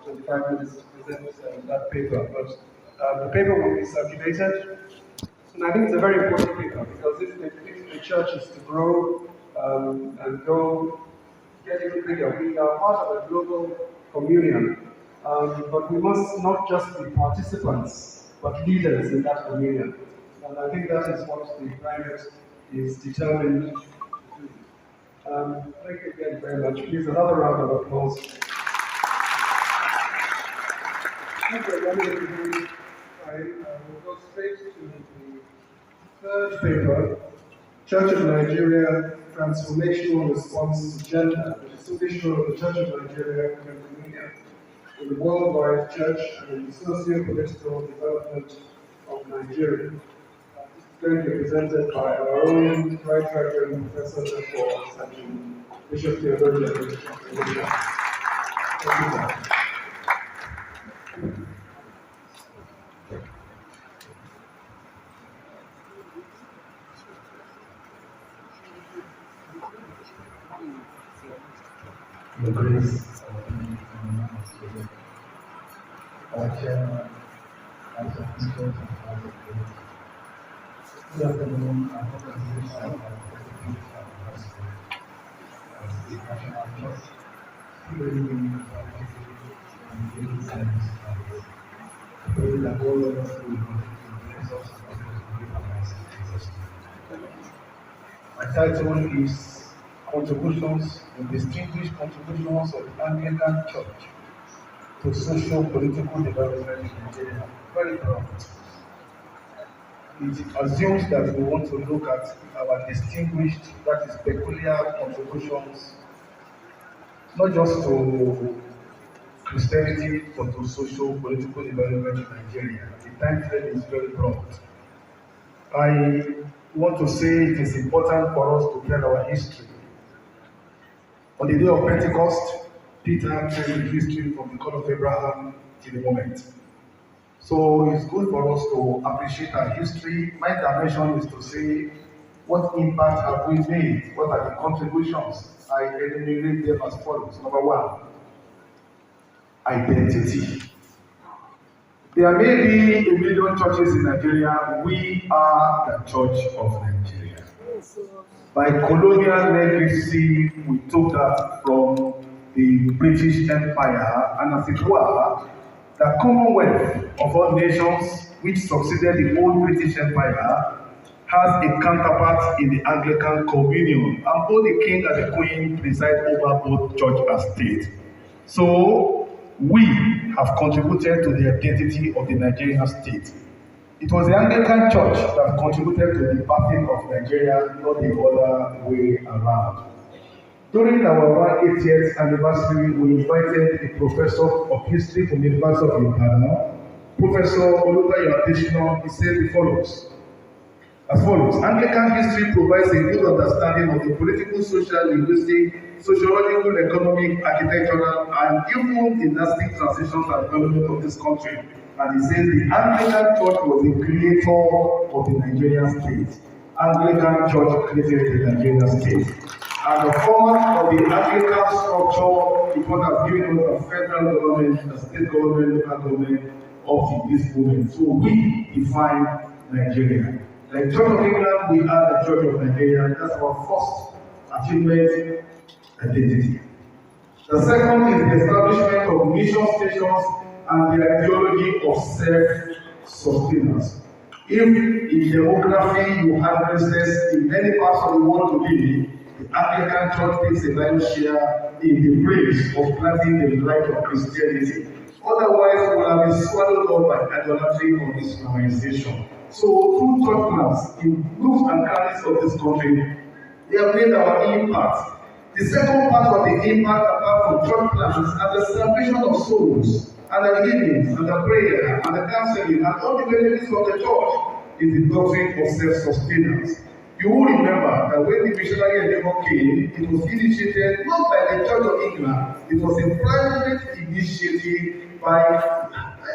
25 minutes to present that paper, but the paper will be circulated. And I think it's a very important paper because if the church is to grow and go getting bigger, we are part of a global communion, but we must not just be participants, but leaders in that communion. And I think that is what the primate is determined to do. Thank you again very much. Please, another round of applause. Thank you again. We'll go straight to the third paper, Church of Nigeria, Transformational Response to Gender, which is the issue of the Church of Nigeria and Communion in the worldwide church and in the socio-political development of Nigeria. This is going to be presented by our own Right Reverend Professor for Ascension, Bishop Theologian. Thank you, sir. The grace of our chairman, as a teacher, and as a priest. Good afternoon, I hope that this is our gospel as the national church, hearing and giving sense and pray that all of us will bless us and give our lives in Jesus' name. My title is Contributions, the distinguished contributions of the Anglican Church to socio-political development in Nigeria. Very proud. It assumes that we want to look at our distinguished, that is peculiar contributions, not just to Christianity, but to socio-political development in Nigeria. The time frame is very broad. I want to say it is important for us to tell our history. On the day of Pentecost, Peter tells the history from the God of Abraham till the moment. So it's good for us to appreciate our history. My dimension is to say, what impact have we made? What are the contributions? I enumerate them as follows. Number one, identity. There may be a million churches in Nigeria. We are the Church of Nigeria. By colonial legacy, we took that from the British Empire, and as it were, the Commonwealth of all nations, which succeeded the old British Empire, has a counterpart in the Anglican Communion, and both the king and the queen preside over both church and state. So, we have contributed to the identity of the Nigerian state. It was the Anglican Church that contributed to the birthing of Nigeria, not the other way around. During our 180th anniversary, we invited a professor of history from the University of Ibadan, Professor Olubayo Adesina. He said as follows: Anglican history provides a good understanding of the political, social, linguistic, sociological, economic, architectural, and even dynastic transitions and development of this country. And he says the Anglican Church was the creator of the Nigerian state. Anglican Church created the Nigerian state. And the format of the Anglican structure is what has given us the federal government, the state government, local government up to this moment. So we define Nigeria. Like Church of England, we are the Church of Nigeria. That's our first achievement, identity. The second is the establishment of mission stations and the ideology of self-sustenance. If in demography you have places in many parts of the world today, the Anglican Church takes a lion's share in the praise of planting the light of Christianity. Otherwise, we will have been swallowed up by idolatry or Islamization. So, through church plants in nooks and crannies of this country, we have made our impact. The second part of the impact, apart from church plants, are the salvation of souls, and the healings, and the prayer, and the counseling, and all the benefits of the church is the doctrine of self-sustenance. You will remember that when the missionary endeavor came, it was initiated not by the Church of England, it was a private initiative by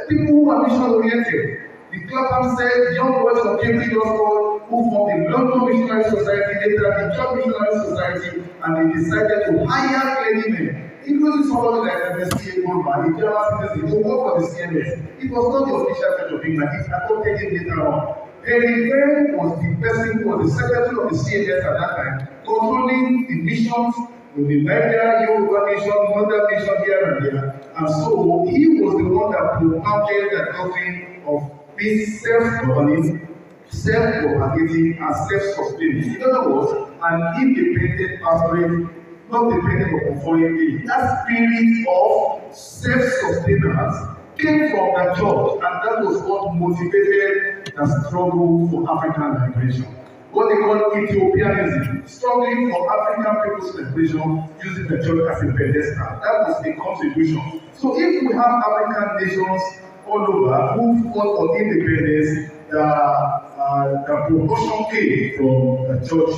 people who are mission-oriented. The The Clapham said young boys from Cambridge Oxford who formed the London Missionary Society, later the Church Missionary Society, and they decided to hire clergymen, including somebody like MSC Goldman, a German citizen, to work for the CMS. It was not the official Church of England, it adopted him later on. Henry Bell was the person who was the secretary of the CMS at that time, controlling the missions in the Nigeria, Yoruba mission, Northern mission here and there. And so he was the one that propounded the doctrine of being self-governing, self-propagating, and self-sustaining. In other words, an independent pastorate, not dependent on foreign aid. That spirit of self-sustenance came from the church, and that was what motivated the struggle for African liberation. What they call Ethiopianism, struggling for African people's liberation using the church as a pedestal. That was the contribution. So if we have African nations all over who fought for independence, the proportion came from the church,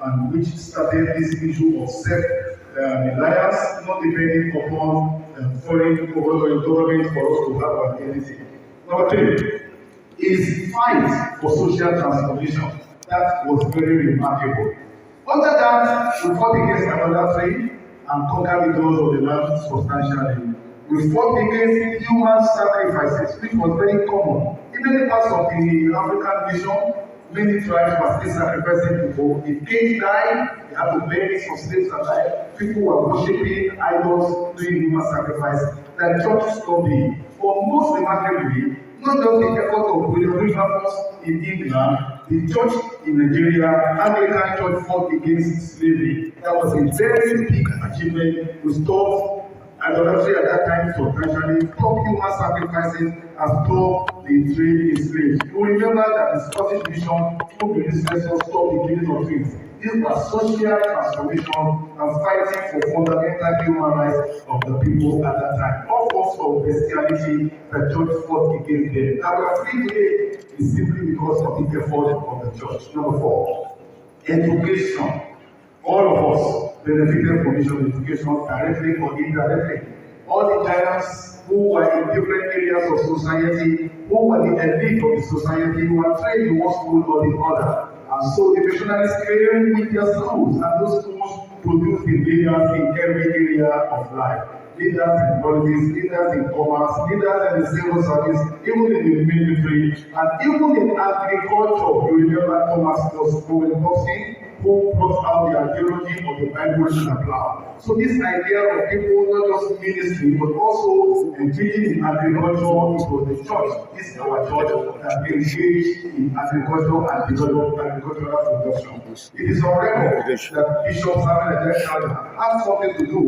and which started this issue of self-reliance, not depending upon foreign government for us to have our identity. Number 3 is fight for social transformation. That was very remarkable. Under that, we fought against idolatry and conquered the doors of the land substantially. We fought against human sacrifices, which was very common. In many parts of the African nation, many tribes were still sacrificing people. If kings died, they had to bury some slaves alive. People were worshipping idols, doing human sacrifice. The church stopped it. But most remarkably, not just the effort of William Wilberforce in England, the church in Nigeria, Anglican church, fought against slavery. That was a very big achievement. We stopped idolatry at that time substantially, stopped human sacrifices, and stopped the trade in slaves. You remember that the Scottish mission, through the predecessors, stopped the killing of slaves. This was social transformation and fighting for fundamental human rights of the people at that time. All forms of bestiality, the church fought against them. Now we are free today is simply because of the effort of the church. Number 4, education. All of us benefited from mission education directly or indirectly. All the giants who were in different areas of society, who were the elite of the society, who were trained in one school or the other. And so the missionaries came with their schools, and those schools produced the leaders in every area of life. Leaders in politics, leaders in commerce, leaders in the civil service, even in the military, and even in agriculture. You remember Thomas was Boji, who brought out the ideology of the Bible and the plow. So this idea of people not just ministry, but also engaging in agriculture, it was the church. This is our church that engaged in agriculture and developed agricultural production. It is on record that Bishop Samuel has something to do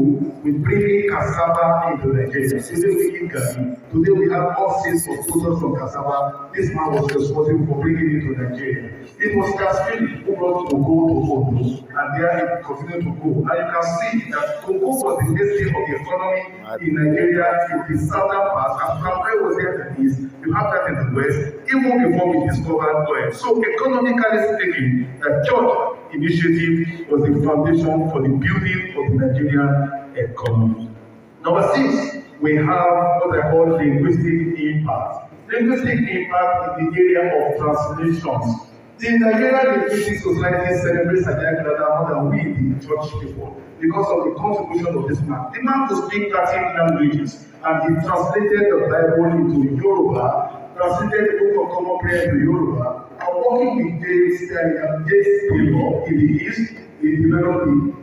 with bringing cassava into Nigeria. Today we eat Ghana. Today we have all sorts of products from cassava. This man was responsible for bringing it to Nigeria. It was Caspian who brought Congo to Ondo, and there it continued to go. And you can see that Congo was the mainstay of the economy in Nigeria in the southern part, and Cameroon was there in the east. You have that in the west, even before we discovered oil. So economically speaking, the church initiative was the foundation for the building of the Nigerian economy. Number 6, we have what I call linguistic impact. Linguistic impact in the area of translations. The Nigerian Linguistic Society celebrates Ajay more than we, the church people, because of the contribution of this man. The man could speak 13 languages, and he translated the Bible into Yoruba, translated the Book of Common Prayer into Yoruba, and working with James Taylor in the East, he developed the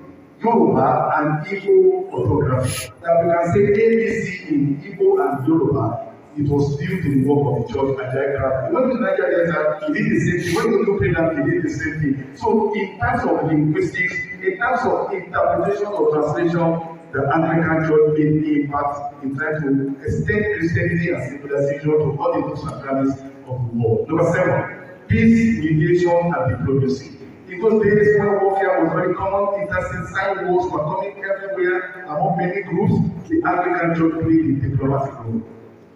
Yoruba and Igbo orthography. That we can say ABC in Igbo and Yoruba. It was due to the work of the church and their craft. When the Nigerian he did the same thing. When the European he did the same thing. So in terms of linguistics, in terms of interpretation or translation, the Anglican church made impact in trying to extend Christianity and civilization to all the nooks and crannies of the world. Number 7, peace, mediation, and diplomacy. In those days when warfare was very common, intestine wars were coming everywhere among many groups. The Anglican church played a diplomatic role.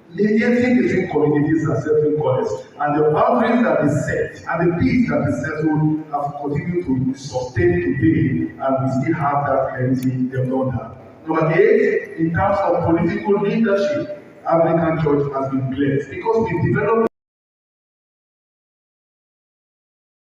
Mediating between communities and settling quarrels, and the boundaries that is set and the peace that is settled have continued to sustain today, and we still have that plenty they've done that. Number 8, in terms of political leadership, Anglican Church has been blessed because we developed